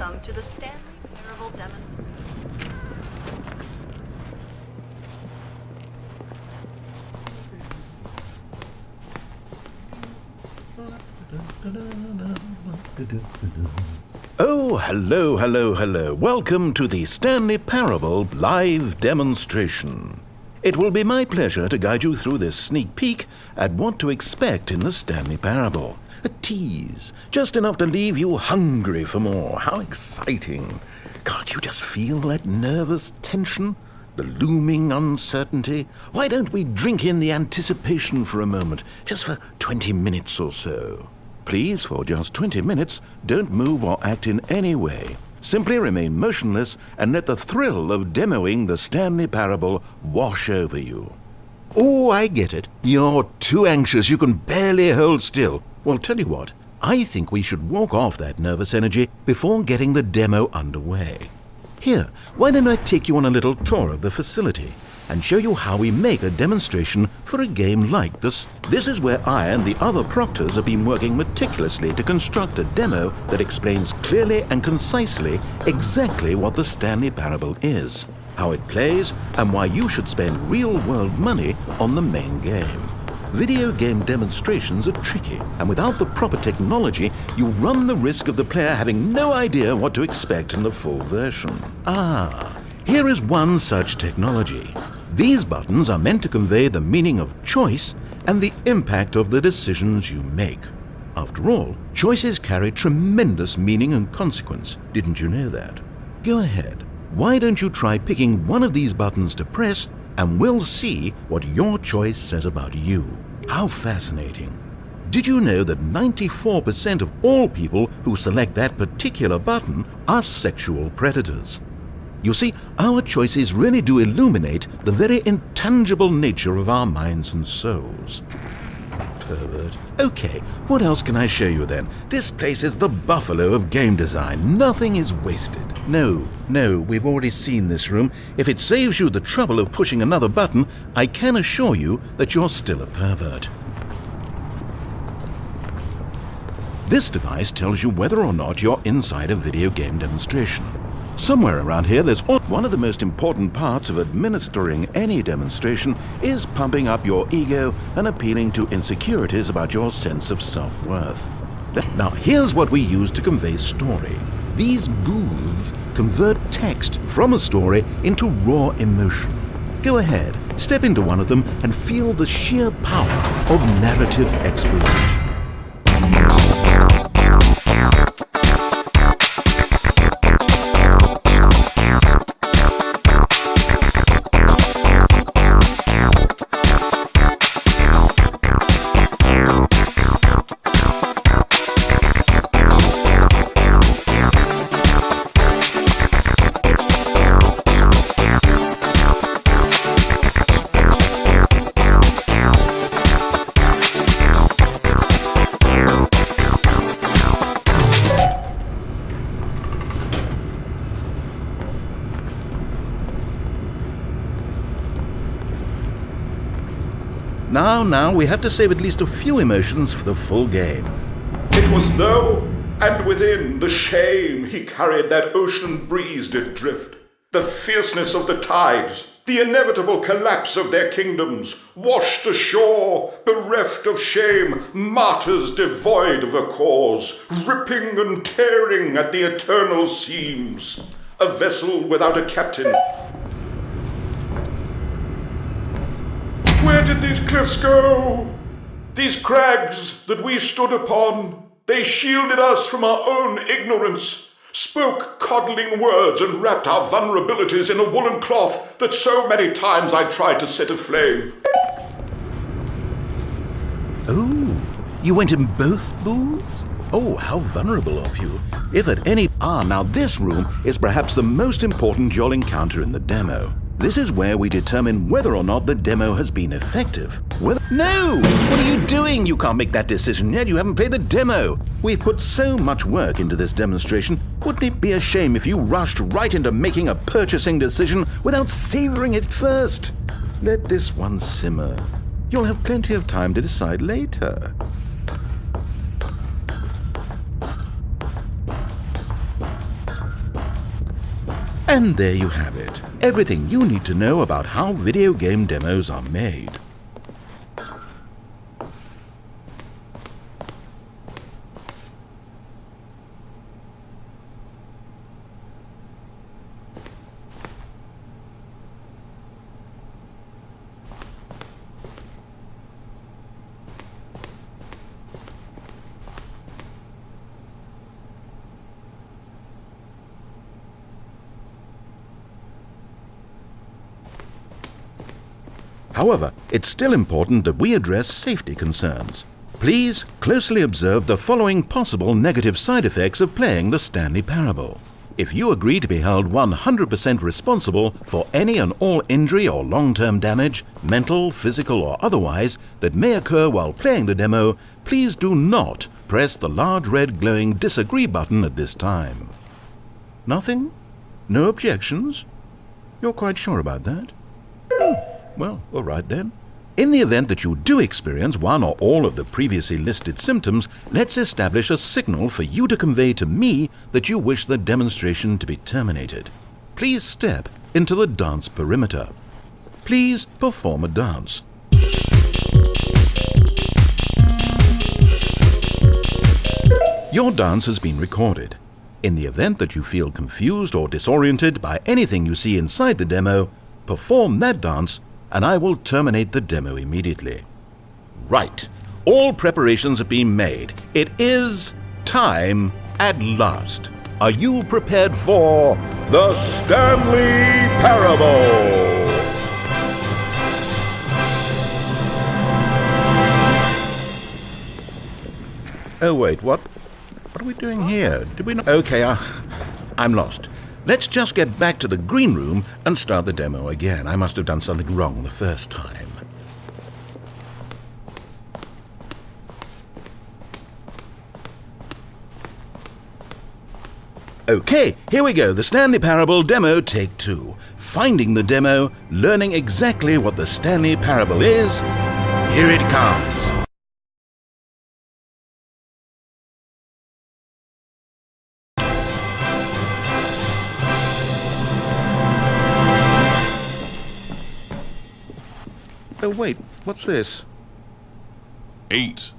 Welcome to the Stanley Parable Demonstration. Oh, hello. Welcome to the Stanley Parable live demonstration. It will be my pleasure to guide you through this sneak peek at what to expect in the Stanley Parable. A tease, just enough to leave you hungry for more. How exciting. Can't you just feel that nervous tension? The looming uncertainty? Why don't we drink in the anticipation for a moment, just for 20 minutes or so? Please, for just 20 minutes, don't move or act in any way. Simply remain motionless and let the thrill of demoing the Stanley Parable wash over you. Oh, I get it. You're too anxious, you can barely hold still. Well, tell you what, I think we should walk off that nervous energy before getting the demo underway. Here, why don't I take you on a little tour of the facility and show you how we make a demonstration for a game like this. This is where I and the other proctors have been working meticulously to construct a demo that explains clearly and concisely exactly what the Stanley Parable is, how it plays, and why you should spend real-world money on the main game. Video game demonstrations are tricky, and without the proper technology, you run the risk of the player having no idea what to expect in the full version. Here is one such technology. These buttons are meant to convey the meaning of choice and the impact of the decisions you make. After all, choices carry tremendous meaning and consequence. Didn't you know that? Go ahead. Why don't you try picking one of these buttons to press, and we'll see what your choice says about you. How fascinating. Did you know that 94% of all people who select that particular button are sexual predators? You see, our choices really do illuminate the very intangible nature of our minds and souls. Pervert. Okay, what else can I show you then? This place is the buffalo of game design. Nothing is wasted. No, we've already seen this room. If it saves you the trouble of pushing another button, I can assure you that you're still a pervert. This device tells you whether or not you're inside a video game demonstration. Somewhere around here, there's one of the most important parts of administering any demonstration is pumping up your ego and appealing to insecurities about your sense of self-worth. Now, here's what we use to convey story. These booths convert text from a story into raw emotion. Go ahead, step into one of them and feel the sheer power of narrative exposition. Now, we have to save at least a few emotions for the full game. It was though, and within the shame he carried that ocean breeze did drift. The fierceness of the tides, the inevitable collapse of their kingdoms, washed ashore, bereft of shame, martyrs devoid of a cause, ripping and tearing at the eternal seams. A vessel without a captain. Where did these cliffs go? These crags that we stood upon, they shielded us from our own ignorance, spoke coddling words and wrapped our vulnerabilities in a woolen cloth that so many times I tried to set aflame. Oh, you went in both booths? Oh, how vulnerable of you. If at any... now this room is perhaps the most important you'll encounter in the demo. This is where we determine whether or not the demo has been effective. No! What are you doing? You can't make that decision yet. You haven't played the demo. We've put so much work into this demonstration. Wouldn't it be a shame if you rushed right into making a purchasing decision without savoring it first? Let this one simmer. You'll have plenty of time to decide later. And there you have it. Everything you need to know about how video game demos are made. However, it's still important that we address safety concerns. Please closely observe the following possible negative side effects of playing the Stanley Parable. If you agree to be held 100% responsible for any and all injury or long-term damage, mental, physical or otherwise, that may occur while playing the demo, please do not press the large red glowing disagree button at this time. Nothing? No objections? You're quite sure about that? Well, all right then. In the event that you do experience one or all of the previously listed symptoms, let's establish a signal for you to convey to me that you wish the demonstration to be terminated. Please step into the dance perimeter. Please perform a dance. Your dance has been recorded. In the event that you feel confused or disoriented by anything you see inside the demo, perform that dance and I will terminate the demo immediately. Right. All preparations have been made. It is time at last. Are you prepared for the Stanley Parable? Oh wait, what are we doing here? Did we not? Okay, I'm lost. Let's just get back to the green room and start the demo again. I must have done something wrong the first time. Okay, here we go. The Stanley Parable demo take 2. Finding the demo, learning exactly what the Stanley Parable is. Here it comes. Oh, wait, what's this? 8.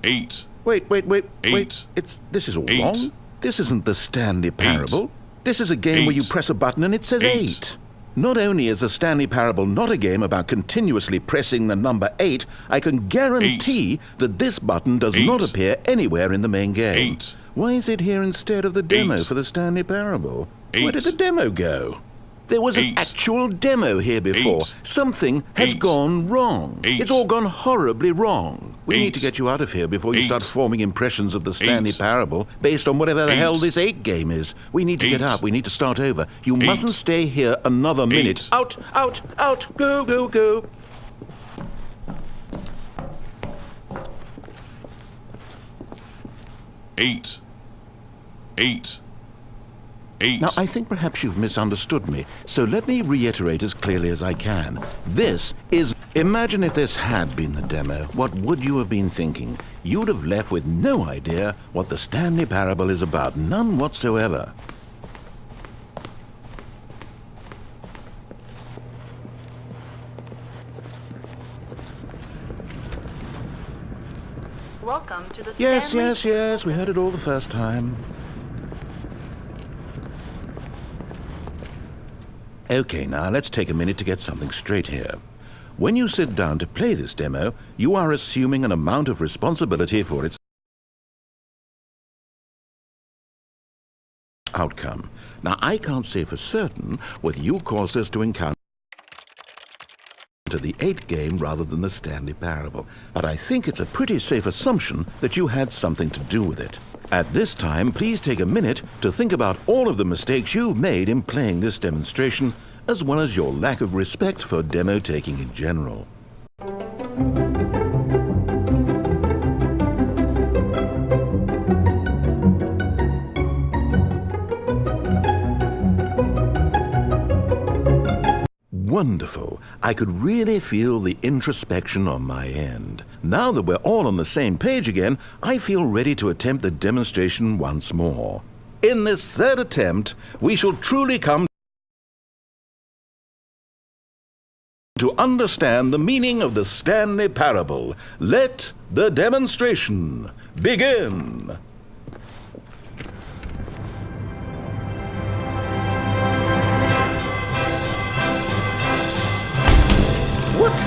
Wait. This is all wrong. This isn't the Stanley Parable. This is a game where you press a button and it says 8. Not only is the Stanley Parable not a game about continuously pressing the number 8, I can guarantee that this button does not appear anywhere in the main game. Why is it here instead of the demo for the Stanley Parable? Where did the demo go? There was an actual demo here before. Something has gone wrong. It's all gone horribly wrong. We need to get you out of here before you start forming impressions of the Stanley Parable based on whatever the hell this 8 game is. We need to get up. We need to start over. You mustn't stay here another minute. Out! Go! 8. Now, I think perhaps you've misunderstood me, so let me reiterate as clearly as I can. This is... Imagine if this had been the demo. What would you have been thinking? You'd have left with no idea what the Stanley Parable is about. None whatsoever. Welcome to the Stanley... Yes, we heard it all the first time. Okay, now let's take a minute to get something straight here. When you sit down to play this demo, you are assuming an amount of responsibility for its outcome. Now, I can't say for certain whether you caused us to encounter the 8 game rather than the Stanley Parable, but I think it's a pretty safe assumption that you had something to do with it. At this time, please take a minute to think about all of the mistakes you've made in playing this demonstration, as well as your lack of respect for demo taking in general. Wonderful. I could really feel the introspection on my end. Now that we're all on the same page again, I feel ready to attempt the demonstration once more. In this third attempt, we shall truly come to understand the meaning of the Stanley Parable. Let the demonstration begin. What?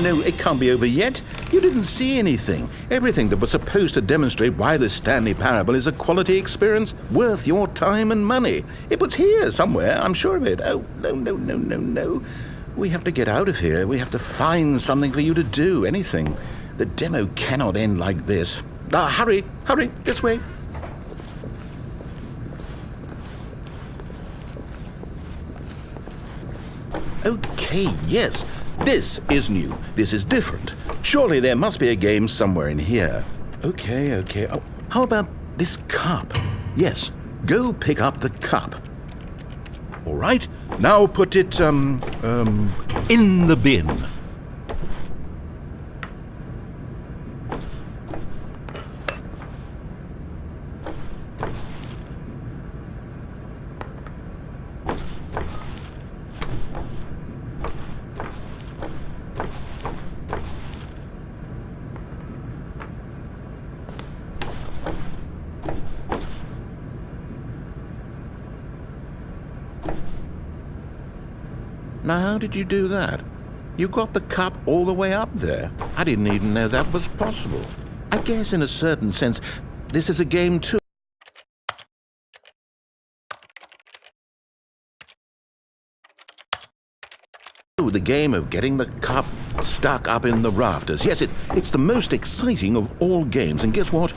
No, it can't be over yet. You didn't see anything. Everything that was supposed to demonstrate why the Stanley Parable is a quality experience worth your time and money. It was here somewhere, I'm sure of it. Oh, no. We have to get out of here. We have to find something for you to do, anything. The demo cannot end like this. Hurry, this way. Okay, yes. This is new. This is different. Surely there must be a game somewhere in here. Okay. Oh, how about this cup? Yes, go pick up the cup. All right, now put it, in the bin. Now, how did you do that? You got the cup all the way up there. I didn't even know that was possible. I guess in a certain sense, this is a game too. The game of getting the cup stuck up in the rafters. Yes, it's the most exciting of all games. And guess what?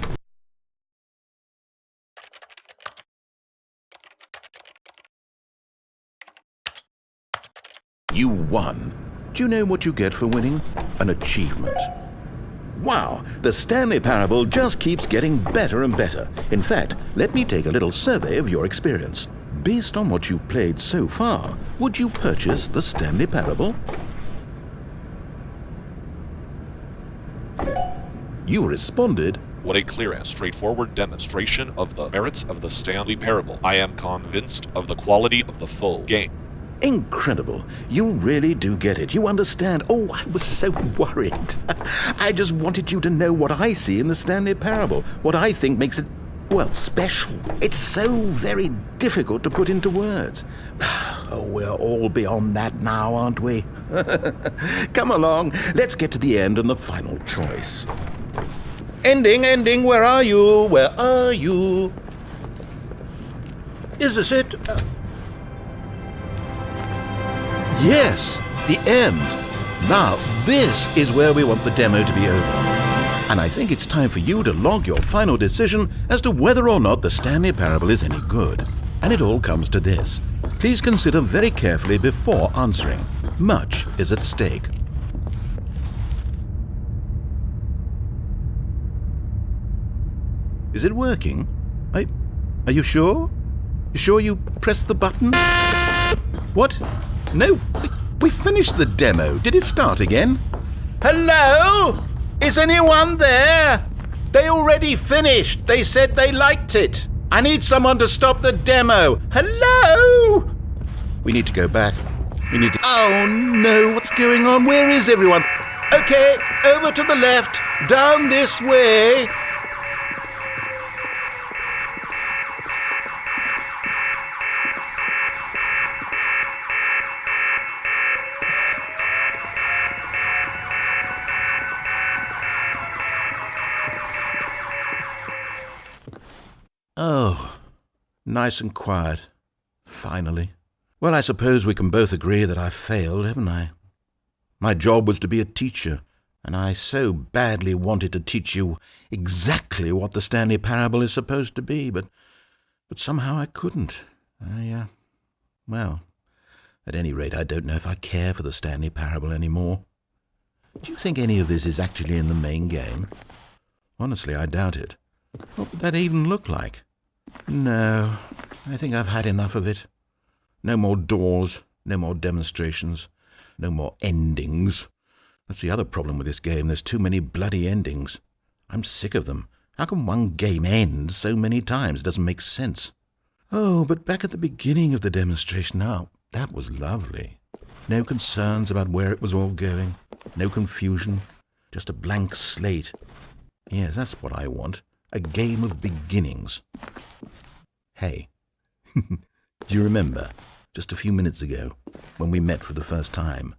You won. Do you know what you get for winning? An achievement. Wow, the Stanley Parable just keeps getting better and better. In fact, let me take a little survey of your experience. Based on what you've played so far, would you purchase the Stanley Parable? You responded, "What a clear and straightforward demonstration of the merits of the Stanley Parable. I am convinced of the quality of the full game." Incredible. You really do get it. You understand. Oh, I was so worried. I just wanted you to know what I see in the Stanley Parable, what I think makes it, well, special. It's so very difficult to put into words. Oh, we're all beyond that now, aren't we? Come along. Let's get to the end and the final choice. Ending, where are you? Where are you? Is this it? Yes, the end. Now, this is where we want the demo to be over. And I think it's time for you to log your final decision as to whether or not the Stanley Parable is any good. And it all comes to this. Please consider very carefully before answering. Much is at stake. Is it working? Are you sure? You sure you pressed the button? What? No, we finished the demo. Did it start again? Hello? Is anyone there? They already finished. They said they liked it. I need someone to stop the demo. Hello? We need to go back. Oh no, what's going on? Where is everyone? Okay, over to the left, down this way. Oh, nice and quiet. Finally. Well, I suppose we can both agree that I failed, haven't I? My job was to be a teacher, and I so badly wanted to teach you exactly what the Stanley Parable is supposed to be, but somehow I couldn't. Well, at any rate, I don't know if I care for the Stanley Parable anymore. Do you think any of this is actually in the main game? Honestly, I doubt it. What would that even look like? No, I think I've had enough of it. No more doors, no more demonstrations, no more endings. That's the other problem with this game. There's too many bloody endings. I'm sick of them. How can one game end so many times? It doesn't make sense. Oh, but back at the beginning of the demonstration, now, that was lovely. No concerns about where it was all going. No confusion. Just a blank slate. Yes, that's what I want. A game of beginnings. Hey, do you remember, just a few minutes ago, when we met for the first time,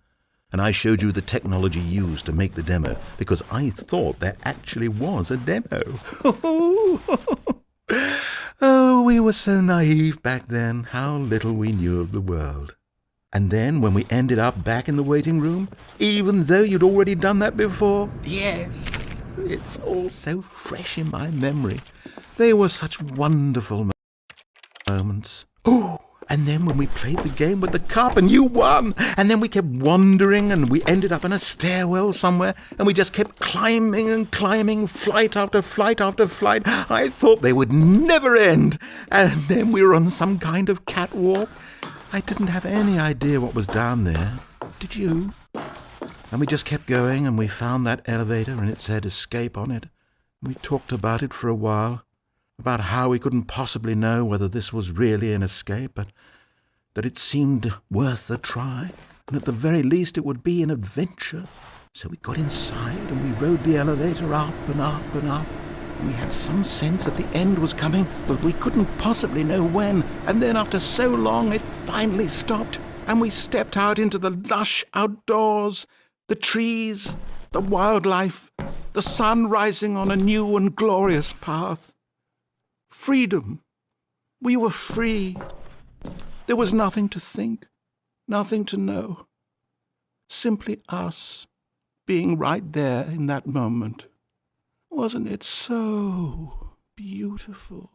and I showed you the technology used to make the demo, because I thought there actually was a demo. Oh, we were so naive back then. How little we knew of the world. And then, when we ended up back in the waiting room, even though you'd already done that before, yes, it's all so fresh in my memory. They were such wonderful moments. Oh, and then when we played the game with the cup and you won, and then we kept wandering and we ended up in a stairwell somewhere and we just kept climbing and climbing, flight after flight after flight. I thought they would never end. And then we were on some kind of catwalk. I didn't have any idea what was down there. Did you? And we just kept going and we found that elevator and it said escape on it. And we talked about it for a while. About how we couldn't possibly know whether this was really an escape, but that it seemed worth a try, and at the very least it would be an adventure. So we got inside and we rode the elevator up and up and up. And we had some sense that the end was coming, but we couldn't possibly know when. And then after so long it finally stopped, and we stepped out into the lush outdoors, the trees, the wildlife, the sun rising on a new and glorious path. Freedom. We were free. There was nothing to think, nothing to know. Simply us being right there in that moment. Wasn't it so beautiful?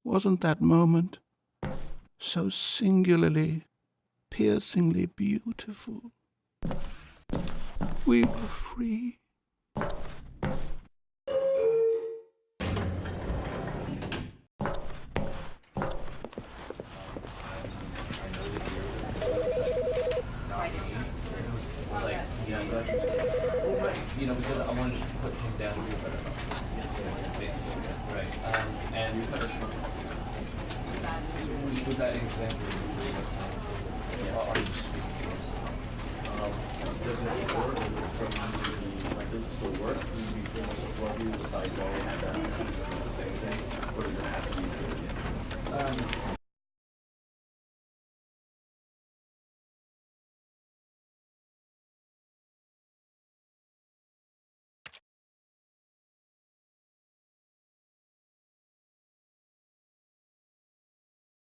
Wasn't that moment so singularly, piercingly beautiful? We were free. You know, because I wanted to put him down here, but basically, right. And with that example, are you speaking? Does it work like does it still work? Do you feel myself love you without going and the same thing? Or does it have to be good again?